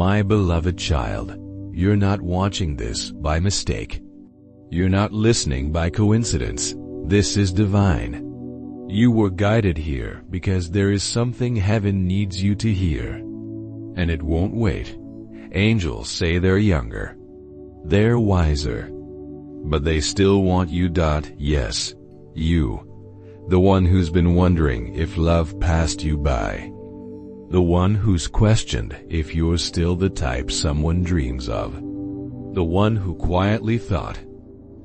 My beloved child, you're not watching this by mistake. You're not listening by coincidence. This is divine. You were guided here because there is something heaven needs you to hear. And it won't wait. Angels say they're younger. They're wiser. But they still want you. Yes, you. The one who's been wondering if love passed you by. The one who's questioned if you're still the type someone dreams of. The one who quietly thought,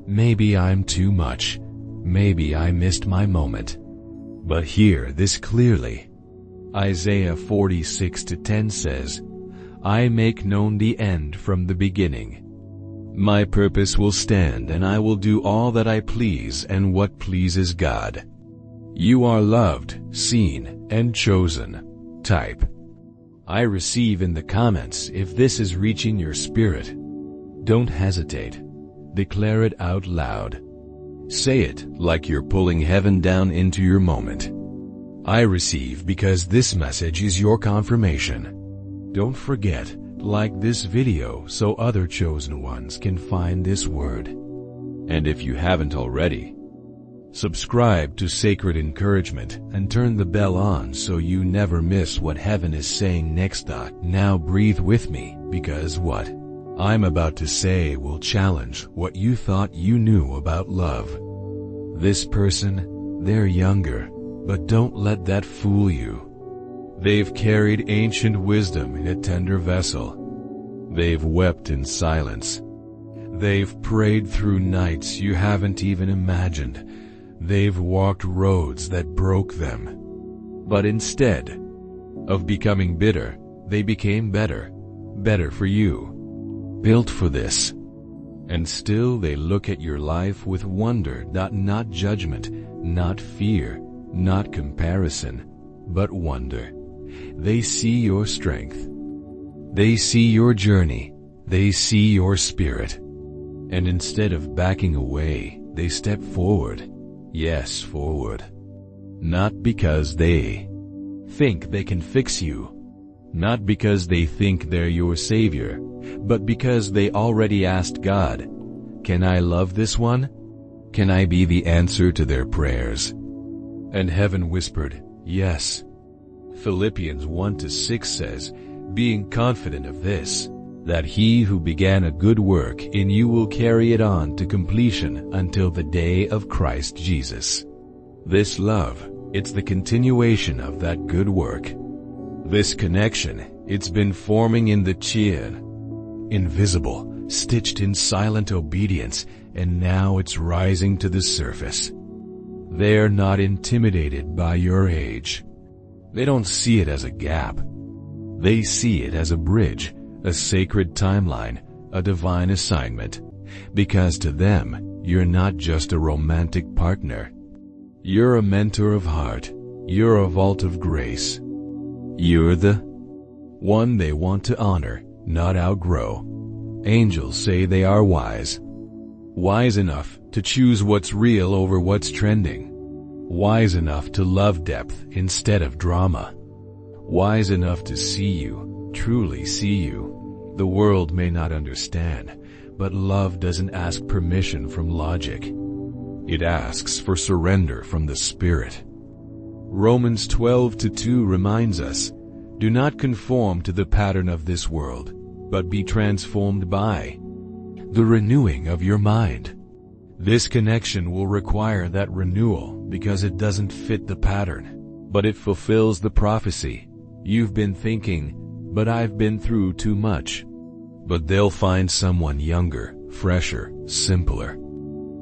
maybe I'm too much. Maybe I missed my moment. But hear this clearly. Isaiah 46:10 says, I make known the end from the beginning. My purpose will stand, and I will do all that I please and what pleases God. You are loved, seen, and chosen. Type I receive in the comments if this is reaching your spirit. Don't hesitate. Declare it out loud. Say it like you're pulling heaven down into your moment. I receive because this message is your confirmation. Don't forget, like this video so other chosen ones can find this word. And if you haven't already, subscribe to Sacred Encouragement and turn the bell on so you never miss what heaven is saying next. Now breathe with me, because what I'm about to say will challenge what you thought you knew about love. This person, they're younger, but don't let that fool you. They've carried ancient wisdom in a tender vessel. They've wept in silence. They've prayed through nights you haven't even imagined. They've walked roads that broke them. But instead of becoming bitter, they became better. Better for you. Built for this. And still they look at your life with wonder. Not judgment, not fear, not comparison, but wonder. They see your strength. They see your journey. They see your spirit. And instead of backing away, they step forward. Yes, forward. Not because they think they can fix you. Not because they think they're your savior, but because they already asked God, can I love this one? Can I be the answer to their prayers? And heaven whispered, yes. Philippians 1:6 says, being confident of this, that he who began a good work in you will carry it on to completion until the day of Christ Jesus. This love, it's the continuation of that good work. This connection, it's been forming in the chin. Invisible, stitched in silent obedience, and now it's rising to the surface. They're not intimidated by your age. They don't see it as a gap. They see it as a bridge, a sacred timeline, a divine assignment. Because to them, you're not just a romantic partner. You're a mentor of heart. You're a vault of grace. You're the one they want to honor, not outgrow. Angels say they are wise. Wise enough to choose what's real over what's trending. Wise enough to love depth instead of drama. Wise enough to see you, truly see you. The world may not understand, but love doesn't ask permission from logic. It asks for surrender from the Spirit. Romans 12:2 reminds us, do not conform to the pattern of this world, but be transformed by the renewing of your mind. This connection will require that renewal because it doesn't fit the pattern, but it fulfills the prophecy. You've been thinking, but I've been through too much. But they'll find someone younger, fresher, simpler.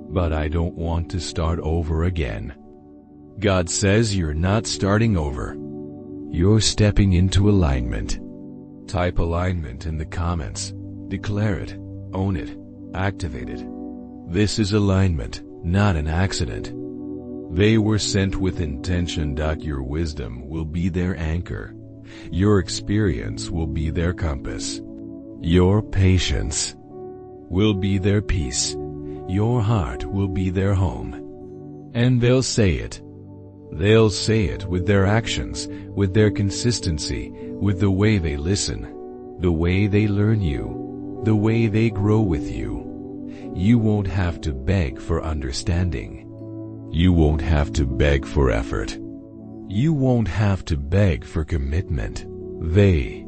But I don't want to start over again. God says you're not starting over. You're stepping into alignment. Type alignment in the comments. Declare it, own it, activate it. This is alignment, not an accident. They were sent with intention. Your wisdom will be their anchor. Your experience will be their compass. Your patience will be their peace. Your heart will be their home. And they'll say it. They'll say it with their actions, with their consistency, with the way they listen. the way they learn you, the way they grow with you. You won't have to beg for understanding. You won't have to beg for effort. You won't have to beg for commitment. They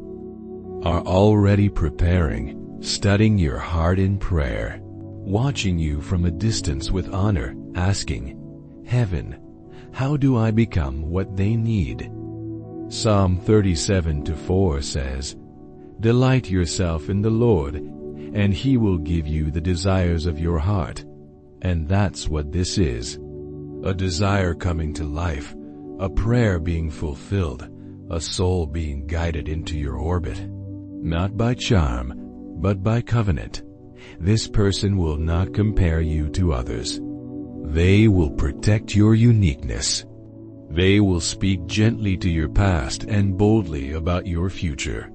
are already preparing, studying your heart in prayer, watching you from a distance with honor, asking, "Heaven, how do I become what they need?" Psalm 37:4 says, "Delight yourself in the Lord, and He will give you the desires of your heart." And that's what this is. A desire coming to life, a prayer being fulfilled, a soul being guided into your orbit. Not by charm, but by covenant. This person will not compare you to others. They will protect your uniqueness. They will speak gently to your past and boldly about your future.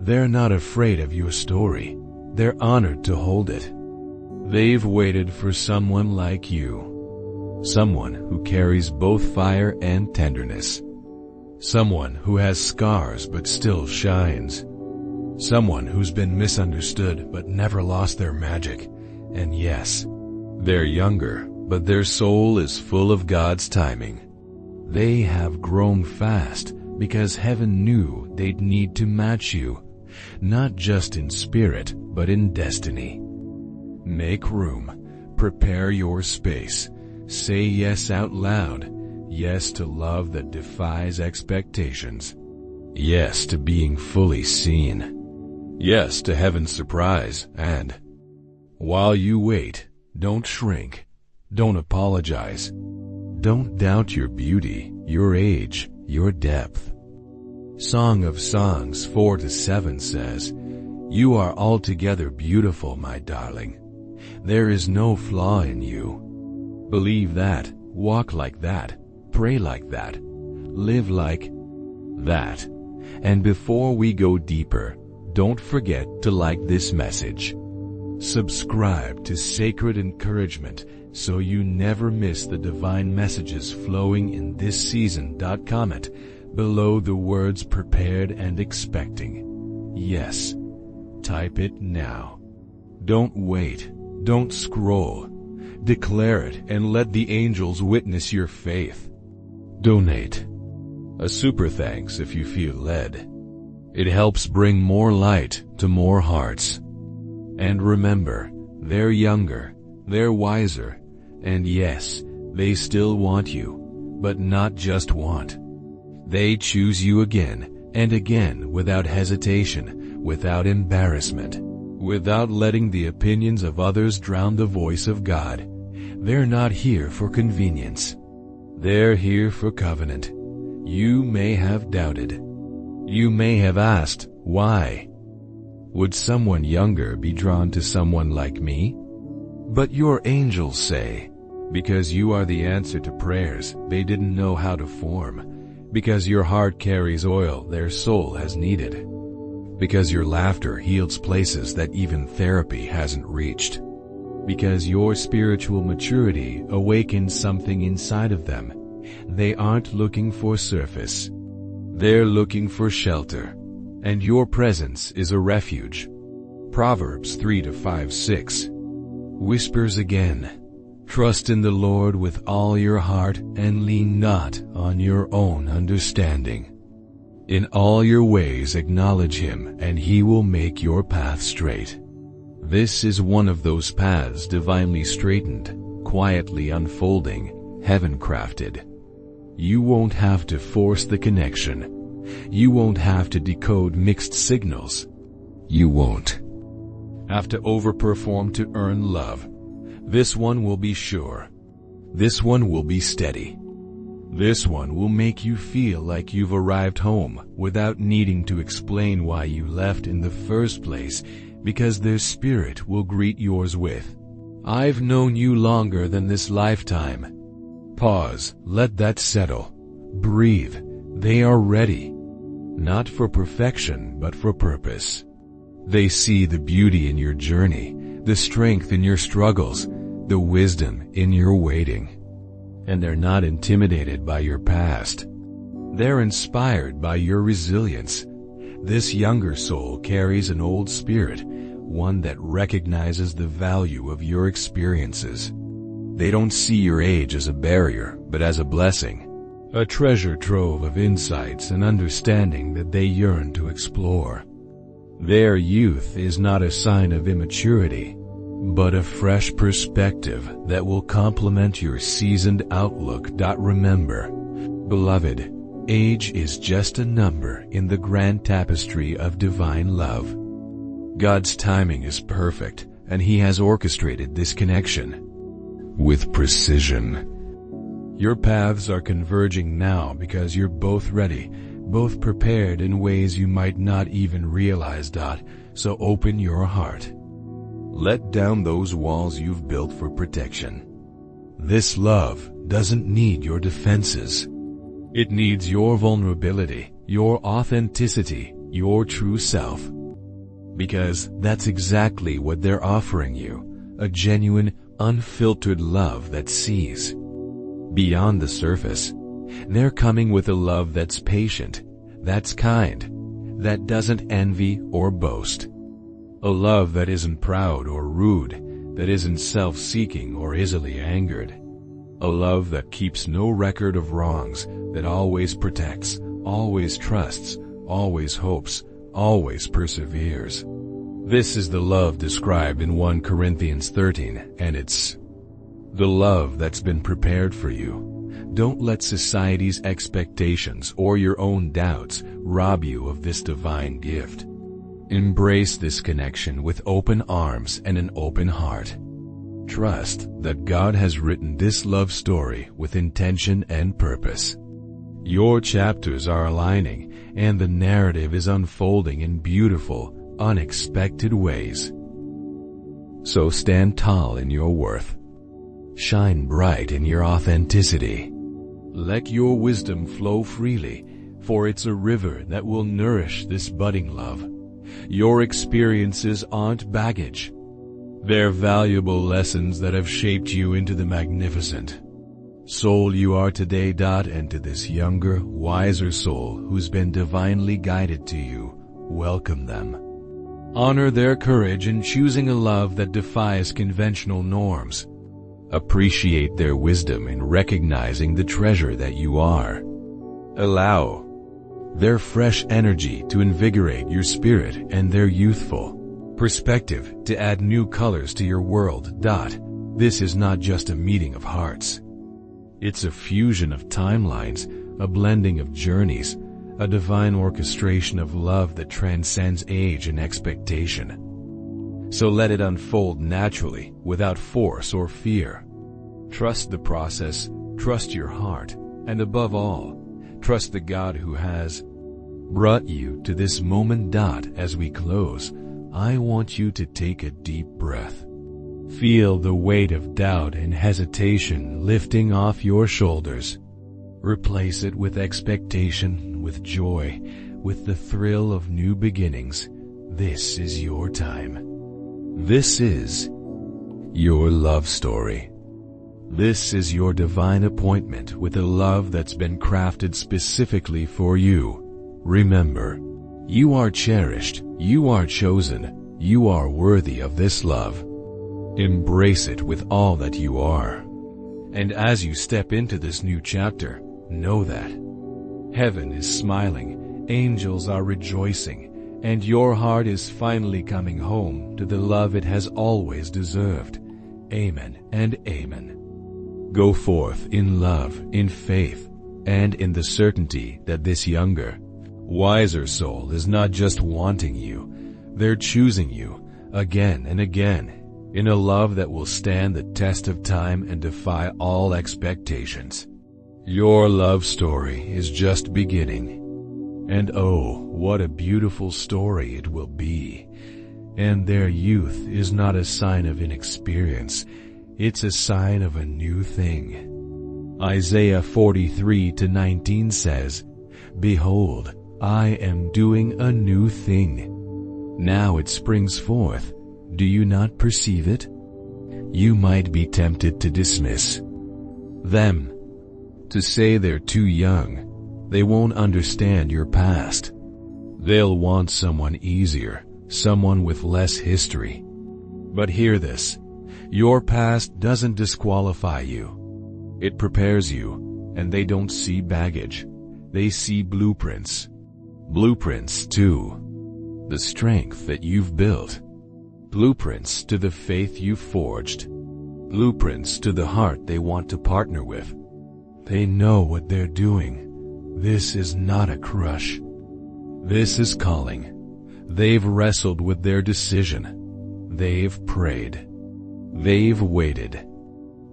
They're not afraid of your story. They're honored to hold it. They've waited for someone like you. Someone who carries both fire and tenderness. Someone who has scars but still shines. Someone who's been misunderstood but never lost their magic. And yes, they're younger, but their soul is full of God's timing. They have grown fast because heaven knew they'd need to match you, not just in spirit, but in destiny. Make room. Prepare your space. Say yes out loud. Yes to love that defies expectations. Yes to being fully seen. Yes to heaven's surprise. And while you wait, don't shrink. Don't apologize. Don't doubt your beauty, your age, your depth. Song of Songs 4-7 says, "You are altogether beautiful, my darling. There is no flaw in you." Believe that, walk like that, pray like that, live like that. And before we go deeper, don't forget to like this message. Subscribe to Sacred Encouragement so you never miss the divine messages flowing in this season. Comment below the words "prepared and expecting." Yes, type it now. Don't wait, don't scroll. Declare it and let the angels witness your faith. Donate. A super thanks if you feel led. It helps bring more light to more hearts. And remember, they're younger, they're wiser, and yes, they still want you, but not just want. They choose you again and again without hesitation, without embarrassment, without letting the opinions of others drown the voice of God. They're not here for convenience. They're here for covenant. You may have doubted. You may have asked, why? Would someone younger be drawn to someone like me? But your angels say, because you are the answer to prayers they didn't know how to form. Because your heart carries oil their soul has needed. Because your laughter heals places that even therapy hasn't reached. Because your spiritual maturity awakens something inside of them. They aren't looking for surface. They're looking for shelter. And your presence is a refuge. Proverbs 3-5-6 whispers again, "Trust in the Lord with all your heart and lean not on your own understanding. In all your ways acknowledge Him and He will make your path straight." This is one of those paths divinely straightened, quietly unfolding, heaven-crafted. You won't have to force the connection. You won't have to decode mixed signals. You won't have to overperform to earn love. This one will be sure. This one will be steady. This one will make you feel like you've arrived home without needing to explain why you left in the first place, because their spirit will greet yours with, "I've known you longer than this lifetime." Pause, let that settle. Breathe. They are ready. Not for perfection, but for purpose. They see the beauty in your journey, the strength in your struggles, the wisdom in your waiting. And they're not intimidated by your past. They're inspired by your resilience. This younger soul carries an old spirit, one that recognizes the value of your experiences. They don't see your age as a barrier, but as a blessing, a treasure trove of insights and understanding that they yearn to explore. Their youth is not a sign of immaturity, but a fresh perspective that will complement your seasoned outlook. Remember, beloved, age is just a number in the grand tapestry of divine love. God's timing is perfect, and He has orchestrated this connection with precision. Your paths are converging now because you're both ready, both prepared in ways you might not even realize. So open your heart. Let down those walls you've built for protection. This love doesn't need your defenses. It needs your vulnerability, your authenticity, your true self. Because that's exactly what they're offering you, a genuine, unfiltered love that sees beyond the surface. They're coming with a love that's patient, that's kind, that doesn't envy or boast. A love that isn't proud or rude, that isn't self-seeking or easily angered. A love that keeps no record of wrongs, that always protects, always trusts, always hopes, always perseveres. This is the love described in 1 Corinthians 13, and it's the love that's been prepared for you. Don't let society's expectations or your own doubts rob you of this divine gift. Embrace this connection with open arms and an open heart. Trust that God has written this love story with intention and purpose. Your chapters are aligning, and the narrative is unfolding in beautiful, unexpected ways. So stand tall in your worth. Shine bright in your authenticity. Let your wisdom flow freely, for it's a river that will nourish this budding love. Your experiences aren't baggage. They're valuable lessons that have shaped you into the magnificent soul you are today. And to this younger, wiser soul who's been divinely guided to you, welcome them. Honor their courage in choosing a love that defies conventional norms. Appreciate their wisdom in recognizing the treasure that you are. Allow their fresh energy to invigorate your spirit and their youthful perspective to add new colors to your world. This is not just a meeting of hearts. It's a fusion of timelines, a blending of journeys, a divine orchestration of love that transcends age and expectation. So let it unfold naturally, without force or fear. Trust the process, trust your heart, and above all, trust the God who has brought you to this moment. As we close, I want you to take a deep breath. Feel the weight of doubt and hesitation lifting off your shoulders. Replace it with expectation, with joy, with the thrill of new beginnings. This is your time. This is your love story. This is your divine appointment with a love that's been crafted specifically for you. Remember, you are cherished, you are chosen, you are worthy of this love. Embrace it with all that you are. And as you step into this new chapter, know that heaven is smiling, angels are rejoicing, and your heart is finally coming home to the love it has always deserved. Amen and amen. Go forth in love, in faith, and in the certainty that this younger, wiser soul is not just wanting you, they're choosing you again and again in a love that will stand the test of time and defy all expectations. Your love story is just beginning. And oh, what a beautiful story it will be. And their youth is not a sign of inexperience, it's a sign of a new thing. Isaiah 43:19 says, "Behold, I am doing a new thing. Now it springs forth. Do you not perceive it?" You might be tempted to dismiss them, to say they're too young, they won't understand your past. They'll want someone easier, someone with less history. But hear this. Your past doesn't disqualify you. It prepares you, and they don't see baggage. They see blueprints. Blueprints to the strength that you've built. Blueprints to the faith you've forged. Blueprints to the heart they want to partner with. They know what they're doing. This is not a crush. This is calling. They've wrestled with their decision. They've prayed. They've waited.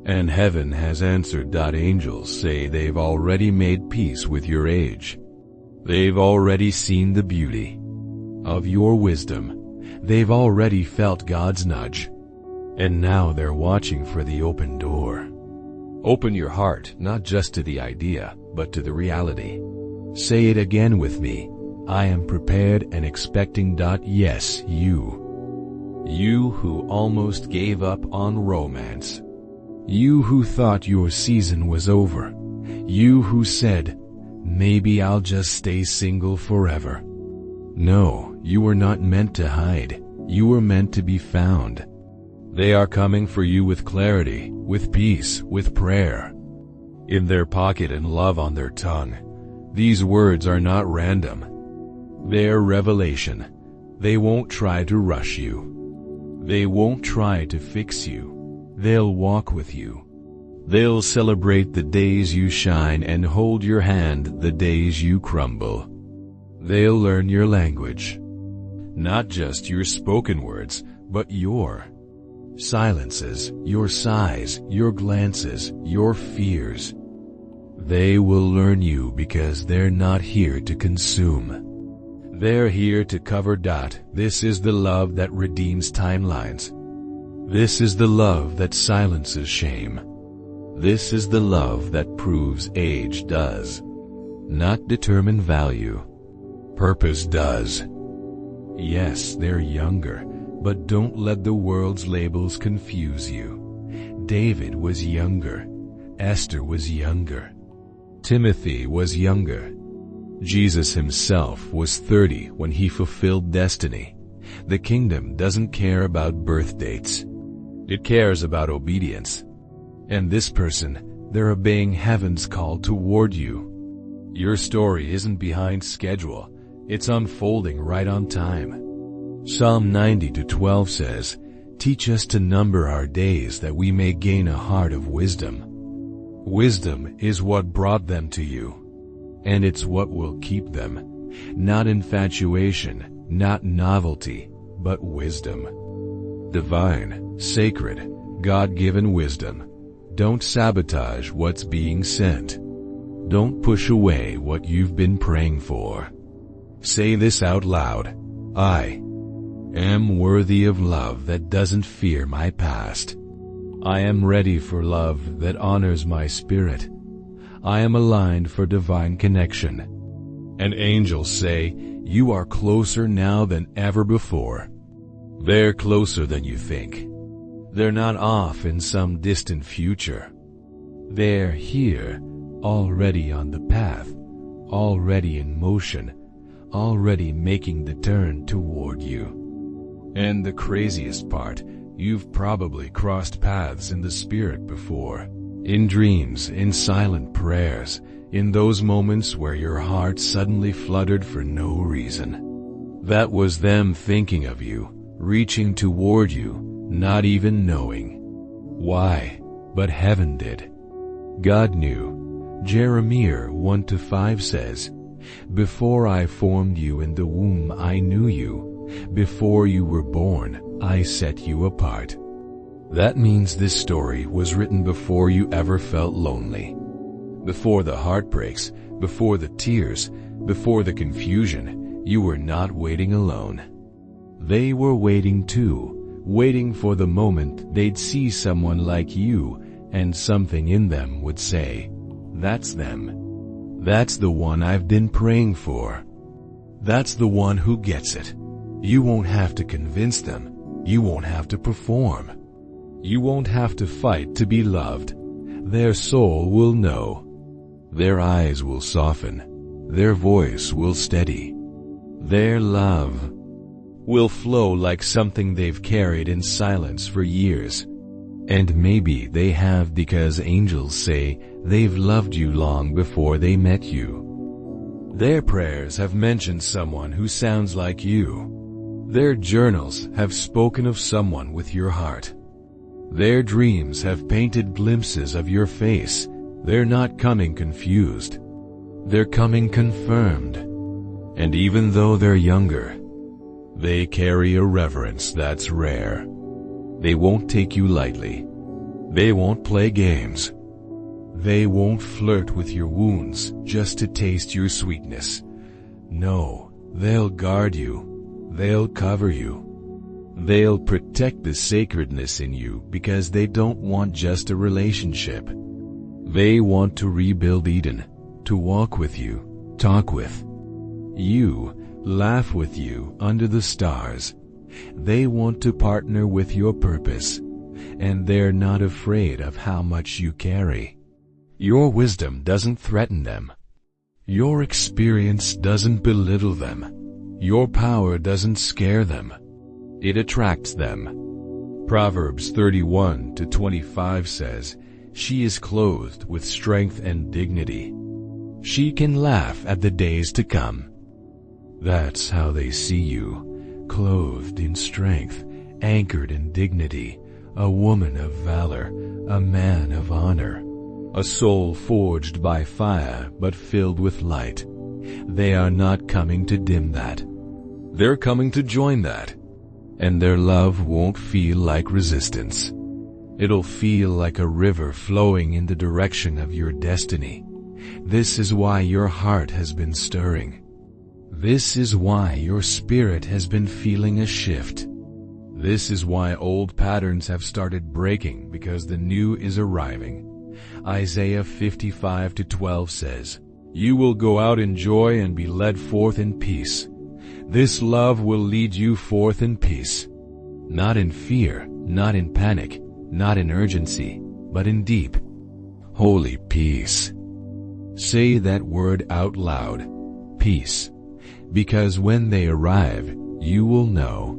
And heaven has answered. Angels say they've already made peace with your age. They've already seen the beauty of your wisdom. They've already felt God's nudge. And now they're watching for the open door. Open your heart, not just to the idea, but to the reality. Say it again with me. I am prepared and expecting. Yes, you. You who almost gave up on romance. You who thought your season was over. You who said, maybe I'll just stay single forever. No, you were not meant to hide. You were meant to be found. They are coming for you with clarity, with peace, with prayer in their pocket and love on their tongue. These words are not random. They're revelation. They won't try to rush you. They won't try to fix you. They'll walk with you. They'll celebrate the days you shine and hold your hand the days you crumble. They'll learn your language. Not just your spoken words, but your silences, your sighs, your glances, your fears. They will learn you because they're not here to consume. They're here to cover. This is the love that redeems timelines. This is the love that silences shame. This is the love that proves age does not determine value. Purpose does. Yes, they're younger, but don't let the world's labels confuse you. David was younger. Esther was younger. Timothy was younger. Jesus himself was 30 when he fulfilled destiny. The kingdom doesn't care about birth dates. It cares about obedience. And this person, they're obeying heaven's call toward you. Your story isn't behind schedule. It's unfolding right on time. Psalm 90:12 says, teach us to number our days that we may gain a heart of wisdom. Wisdom is what brought them to you. And it's what will keep them. Not infatuation, not novelty, but wisdom. Divine, sacred, God-given wisdom. Don't sabotage what's being sent. Don't push away what you've been praying for. Say this out loud. I am worthy of love that doesn't fear my past. I am ready for love that honors my spirit. I am aligned for divine connection. And angels say, you are closer now than ever before. They're closer than you think. They're not off in some distant future. They're here, already on the path, already in motion, already making the turn toward you. And the craziest part, you've probably crossed paths in the spirit before. In dreams, in silent prayers, in those moments where your heart suddenly fluttered for no reason. That was them thinking of you, reaching toward you, not even knowing why, but heaven did. God knew. Jeremiah 1:5 says, before I formed you in the womb I knew you. Before you were born, I set you apart. That means this story was written before you ever felt lonely. Before the heartbreaks, before the tears, before the confusion, you were not waiting alone. They were waiting too, waiting for the moment they'd see someone like you and something in them would say, that's them. That's the one I've been praying for. That's the one who gets it. You won't have to convince them. You won't have to perform. You won't have to fight to be loved. Their soul will know. Their eyes will soften. Their voice will steady. Their love will flow like something they've carried in silence for years. And maybe they have, because angels say they've loved you long before they met you. Their prayers have mentioned someone who sounds like you. Their journals have spoken of someone with your heart. Their dreams have painted glimpses of your face. They're not coming confused. They're coming confirmed. And even though they're younger, they carry a reverence that's rare. They won't take you lightly. They won't play games. They won't flirt with your wounds just to taste your sweetness. No, they'll guard you. They'll cover you. They'll protect the sacredness in you because they don't want just a relationship. They want to rebuild Eden, to walk with you, talk with you, laugh with you under the stars. They want to partner with your purpose, and they're not afraid of how much you carry. Your wisdom doesn't threaten them. Your experience doesn't belittle them. Your power doesn't scare them. It attracts them. Proverbs 31:25 says, "She is clothed with strength and dignity. She can laugh at the days to come." That's how they see you, clothed in strength, anchored in dignity, a woman of valor, a man of honor, a soul forged by fire but filled with light. They are not coming to dim that. They're coming to join that. And their love won't feel like resistance. It'll feel like a river flowing in the direction of your destiny. This is why your heart has been stirring. This is why your spirit has been feeling a shift. This is why old patterns have started breaking, because the new is arriving. Isaiah 55:12 says, "You will go out in joy and be led forth in peace." This love will lead you forth in peace. Not in fear, not in panic, not in urgency, but in deep, holy peace. Say that word out loud, peace. Because when they arrive, you will know.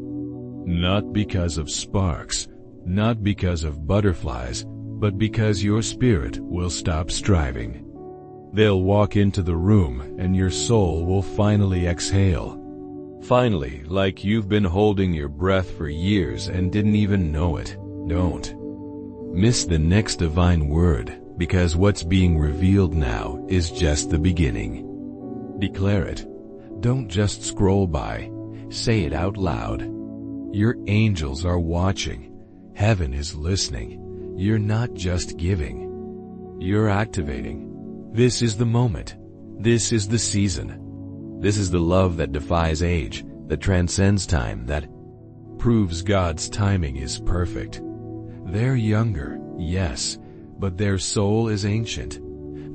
Not because of sparks, not because of butterflies, but because your spirit will stop striving. They'll walk into the room and your soul will finally exhale. Finally, like you've been holding your breath for years and didn't even know it. Don't miss the next divine word, because what's being revealed now is just the beginning. Declare it. Don't just scroll by. Say it out loud. Your angels are watching. Heaven is listening. You're not just giving. You're activating. This is the moment. This is the season. This is the love that defies age, that transcends time, that proves God's timing is perfect. They're younger, yes, but their soul is ancient.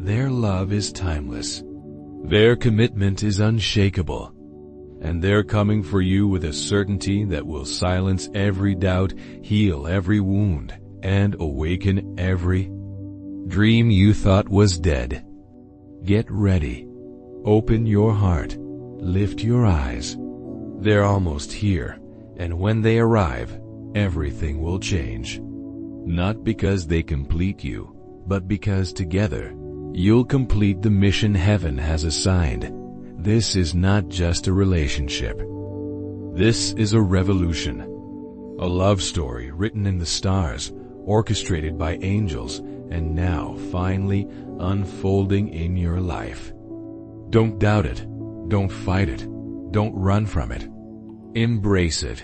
Their love is timeless. Their commitment is unshakable. And they're coming for you with a certainty that will silence every doubt, heal every wound, and awaken every dream you thought was dead. Get ready. Open your heart. Lift your eyes. They're almost here, and when they arrive, everything will change. Not because they complete you, but because together, you'll complete the mission heaven has assigned. This is not just a relationship. This is a revolution. A love story written in the stars, orchestrated by angels, and now finally unfolding in your life. Don't doubt it. Don't fight it. Don't run from it. Embrace it.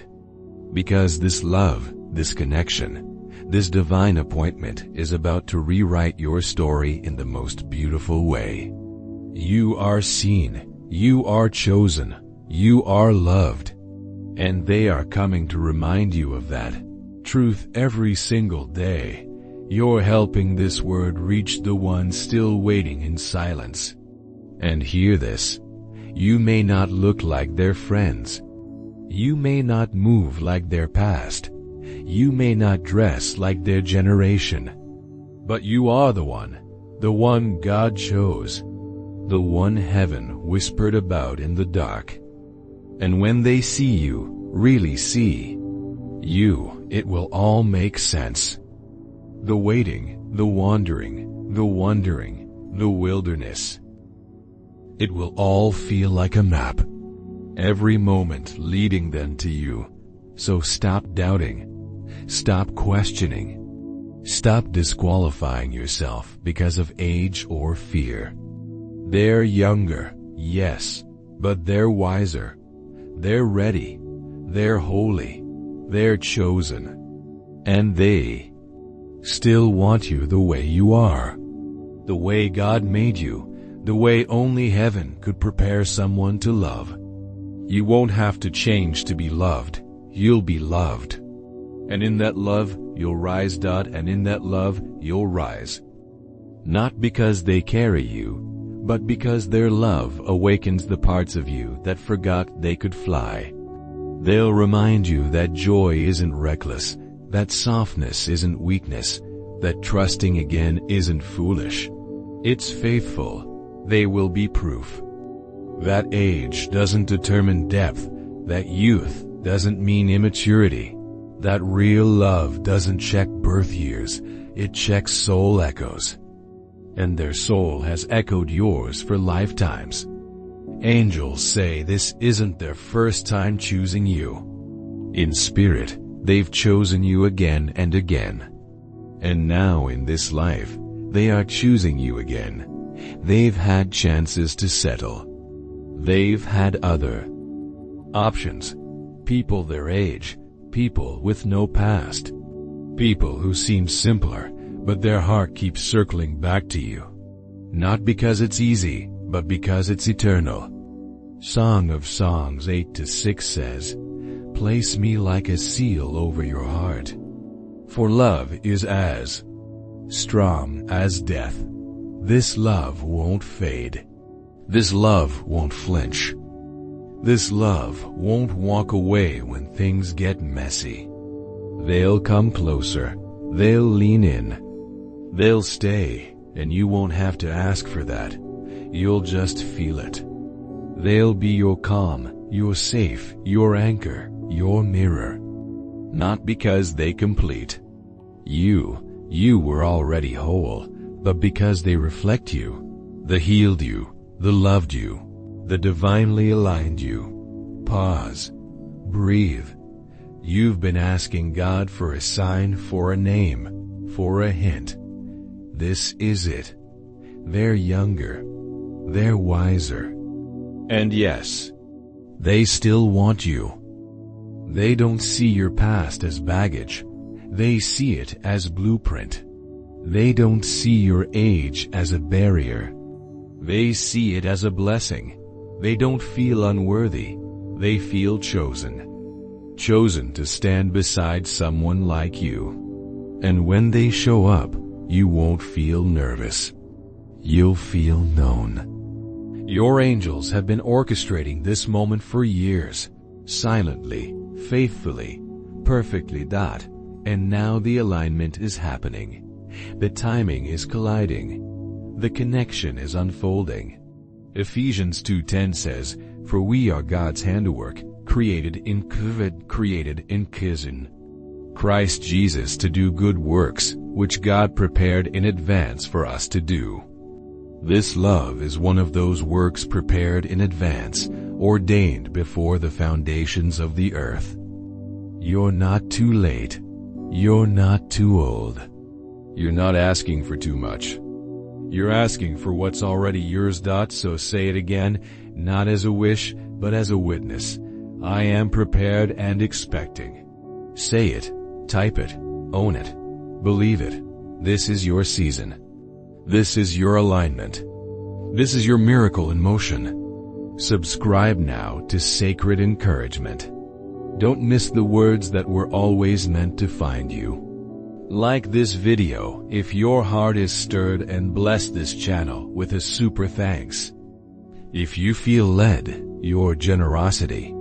Because this love, this connection, this divine appointment is about to rewrite your story in the most beautiful way. You are seen. You are chosen. You are loved. And they are coming to remind you of that truth every single day. You're helping this word reach the ones still waiting in silence. And hear this. You may not look like their friends. You may not move like their past. You may not dress like their generation. But you are the one God chose. The one heaven whispered about in the dark. And when they see you, really see you, it will all make sense. The waiting, the wandering, the wondering, the wilderness. It will all feel like a map. Every moment leading them to you. So stop doubting. Stop questioning. Stop disqualifying yourself because of age or fear. They're younger, yes, but they're wiser. They're ready. They're holy. They're chosen. And they still want you the way you are. The way God made you. The way only heaven could prepare someone to love. You won't have to change to be loved. You'll be loved. And in that love, you'll rise. And in that love, you'll rise. Not because they carry you, but because their love awakens the parts of you that forgot they could fly. They'll remind you that joy isn't reckless, that softness isn't weakness, that trusting again isn't foolish. It's faithful. They will be proof. That age doesn't determine depth, that youth doesn't mean immaturity, that real love doesn't check birth years, it checks soul echoes. And their soul has echoed yours for lifetimes. Angels say this isn't their first time choosing you. In spirit, they've chosen you again and again. And now in this life, they are choosing you again. They've had chances to settle. They've had other options. People their age, people with no past. People who seem simpler, but their heart keeps circling back to you. Not because it's easy, but because it's eternal. Song of Songs 8-6 says, "Place me like a seal over your heart. For love is as strong as death. This love won't fade. This love won't flinch. This love won't walk away when things get messy. They'll come closer. They'll lean in. They'll stay, and you won't have to ask for that. You'll just feel it. They'll be your calm, your safe, your anchor, your mirror. Not because they complete you were already whole, but because they reflect you, the healed you, the loved you, the divinely aligned you. Pause. Breathe. You've been asking God for a sign, for a name, for a hint. This is it. They're younger. They're wiser. And yes, they still want you. They don't see your past as baggage. They see it as blueprint. They don't see your age as a barrier. They see it as a blessing. They don't feel unworthy. They feel chosen. Chosen to stand beside someone like you. And when they show up, you won't feel nervous. You'll feel known. Your angels have been orchestrating this moment for years, silently, faithfully, perfectly. And now the alignment is happening. The timing is colliding. The connection is unfolding. Ephesians 2:10 says, "For we are God's handiwork, created in Christ Jesus to do good works, which God prepared in advance for us to do." This love is one of those works prepared in advance, ordained before the foundations of the earth. You're not too late. You're not too old. You're not asking for too much. You're asking for what's already yours. So say it again, not as a wish, but as a witness. I am prepared and expecting. Say it, type it, own it, believe it. This is your season. This is your alignment. This is your miracle in motion. Subscribe now to Sacred Encouragement. Don't miss the words that were always meant to find you. Like this video if your heart is stirred, and bless this channel with a super thanks. If you feel led, your generosity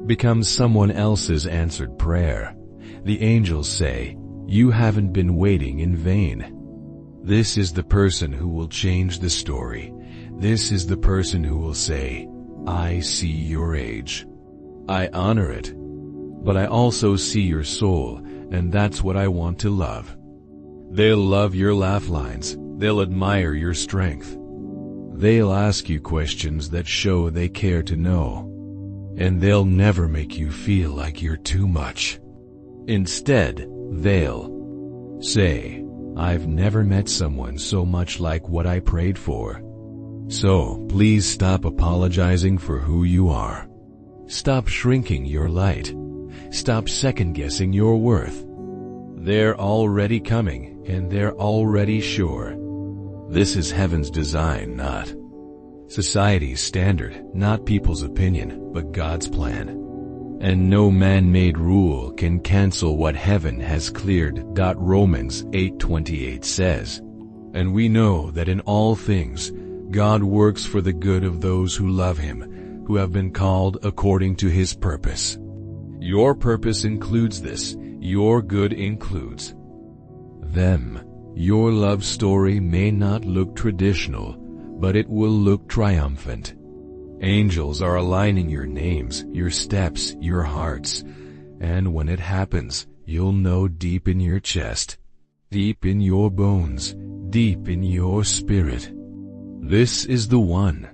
becomes someone else's answered prayer. The angels say, you haven't been waiting in vain. This is the person who will change the story. This is the person who will say, I see your age. I honor it. But I also see your soul, and that's what I want to love. They'll love your laugh lines. They'll admire your strength. They'll ask you questions that show they care to know. And they'll never make you feel like you're too much. Instead, they'll say, I've never met someone so much like what I prayed for. So, please stop apologizing for who you are. Stop shrinking your light. Stop second-guessing your worth. They're already coming, and they're already sure. This is heaven's design, not society's standard, not people's opinion, but God's plan. And no man-made rule can cancel what heaven has cleared. Romans 8:28 says, and we know that in all things God works for the good of those who love Him, who have been called according to His purpose. Your purpose includes this. Your good includes them. Your love story may not look traditional, but it will look triumphant. Angels are aligning your names, your steps, your hearts, and when it happens, you'll know deep in your chest, deep in your bones, deep in your spirit. This is the one.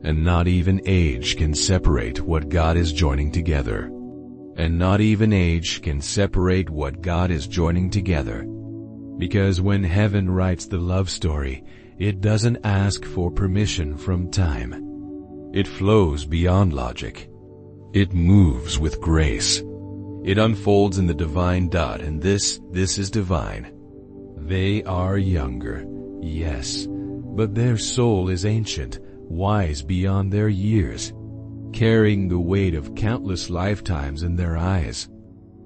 And not even age can separate what God is joining together. And not even age can separate what God is joining together. Because when heaven writes the love story, it doesn't ask for permission from time. It flows beyond logic. It moves with grace. It unfolds in the divine. And this is divine. They are younger, yes, but their soul is ancient, wise beyond their years, carrying the weight of countless lifetimes in their eyes.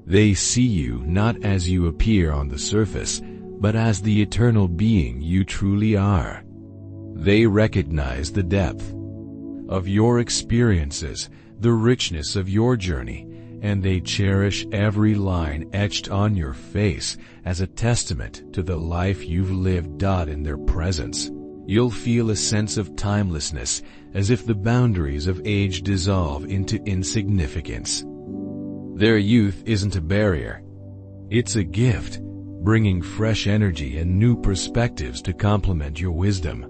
They see you not as you appear on the surface, but as the eternal being you truly are. They recognize the depth of your experiences, the richness of your journey, and they cherish every line etched on your face as a testament to the life you've lived. In their presence, you'll feel a sense of timelessness, as if the boundaries of age dissolve into insignificance. Their youth isn't a barrier. It's a gift, bringing fresh energy and new perspectives to complement your wisdom.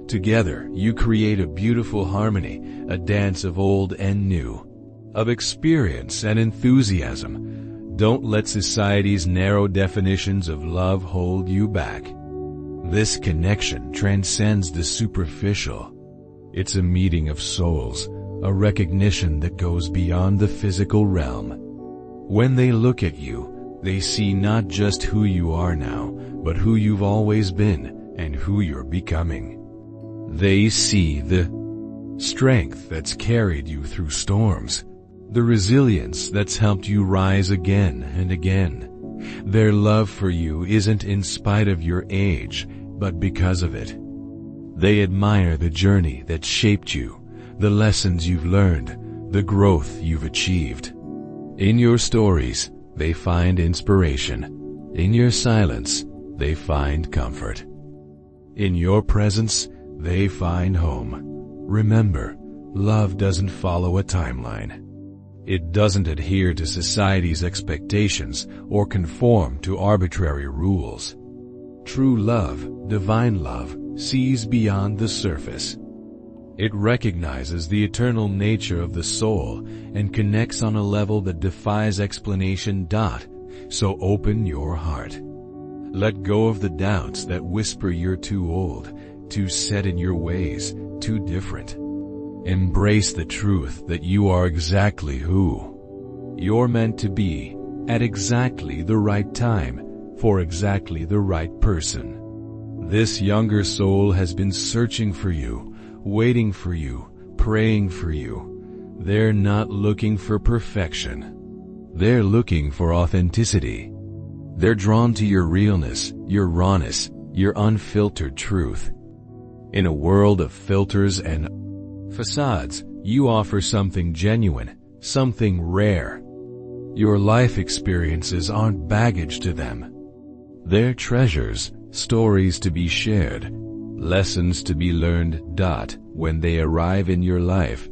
Together, you create a beautiful harmony, a dance of old and new, of experience and enthusiasm. Don't let society's narrow definitions of love hold you back. This connection transcends the superficial. It's a meeting of souls, a recognition that goes beyond the physical realm. When they look at you, they see not just who you are now, but who you've always been and who you're becoming. They see the strength that's carried you through storms, the resilience that's helped you rise again and again. Their love for you isn't in spite of your age, but because of it. They admire the journey that shaped you, the lessons you've learned, the growth you've achieved. In your stories, they find inspiration. In your silence, they find comfort. In your presence, they find home. Remember, love doesn't follow a timeline. It doesn't adhere to society's expectations or conform to arbitrary rules. True love, divine love, sees beyond the surface. It recognizes the eternal nature of the soul and connects on a level that defies explanation. So open your heart. Let go of the doubts that whisper you're too old, too set in your ways, too different. Embrace the truth that you are exactly who you're meant to be, at exactly the right time, for exactly the right person. This younger soul has been searching for you, waiting for you, praying for you. They're not looking for perfection. They're looking for authenticity. They're drawn to your realness, your rawness, your unfiltered truth. In a world of filters and facades, you offer something genuine, something rare. Your life experiences aren't baggage to them. They're treasures, stories to be shared, lessons to be learned. When they arrive in your life,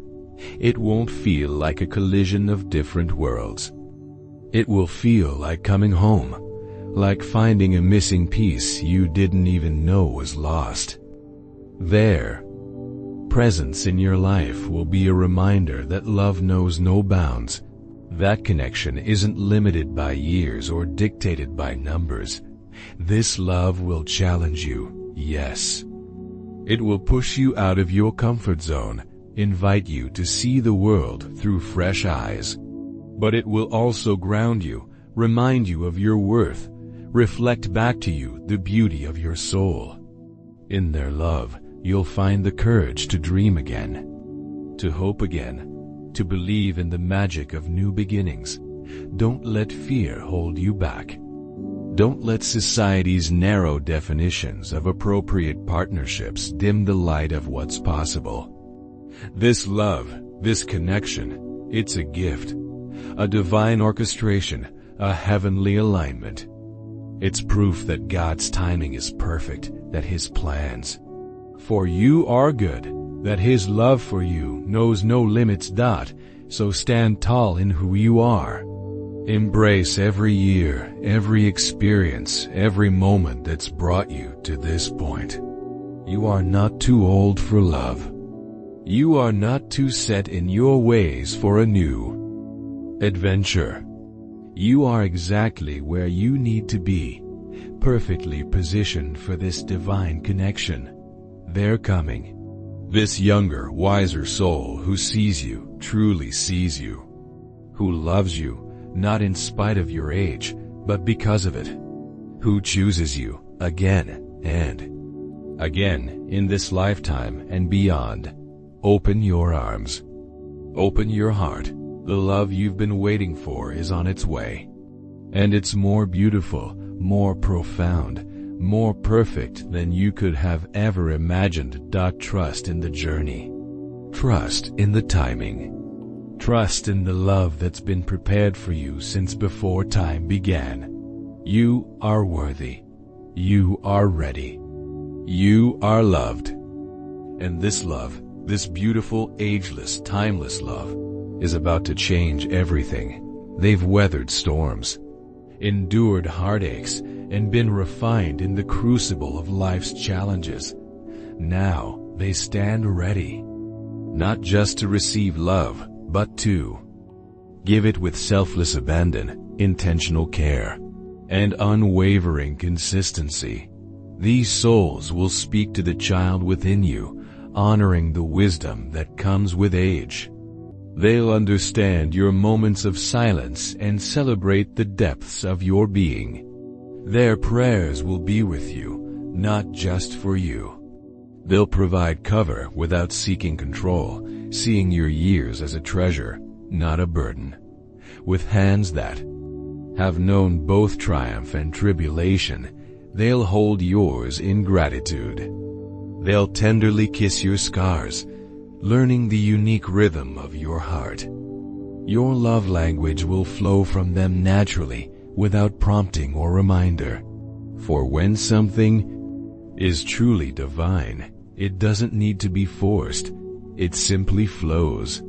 It won't feel like a collision of different worlds. It will feel like coming home, like finding a missing piece you didn't even know was lost. Their presence in your life will be a reminder that love knows no bounds. That connection isn't limited by years or dictated by numbers. This love will challenge you, yes. It will push you out of your comfort zone, invite you to see the world through fresh eyes. But it will also ground you, remind you of your worth, reflect back to you the beauty of your soul. In their love, you'll find the courage to dream again, to hope again, to believe in the magic of new beginnings. Don't let fear hold you back. Don't let society's narrow definitions of appropriate partnerships dim the light of what's possible. This love, this connection, it's a gift, a divine orchestration, a heavenly alignment. It's proof that God's timing is perfect, that His plans for you are good, that His love for you knows no limits. So stand tall in who you are. Embrace every year, every experience, every moment that's brought you to this point. You are not too old for love. You are not too set in your ways for a new adventure. You are exactly where you need to be, perfectly positioned for this divine connection. They're coming. This younger, wiser soul who sees you, truly sees you. Who loves you, not in spite of your age, but because of it. Who chooses you, again and again, in this lifetime and beyond. Open your arms. Open your heart. The love you've been waiting for is on its way. And it's more beautiful, more profound, more perfect than you could have ever imagined. Trust in the journey. Trust in the timing. Trust in the love that's been prepared for you since before time began. You are worthy. You are ready. You are loved. And this love, this beautiful, ageless, timeless love, is about to change everything. They've weathered storms, endured heartaches, and been refined in the crucible of life's challenges. Now they stand ready, not just to receive love, but to give it with selfless abandon, intentional care, and unwavering consistency. These souls will speak to the child within you, honoring the wisdom that comes with age. They'll understand your moments of silence and celebrate the depths of your being. Their prayers will be with you, not just for you. They'll provide cover without seeking control, seeing your years as a treasure, not a burden. With hands that have known both triumph and tribulation, they'll hold yours in gratitude. They'll tenderly kiss your scars, learning the unique rhythm of your heart. Your love language will flow from them naturally, without prompting or reminder. For when something is truly divine, it doesn't need to be forced. It simply flows.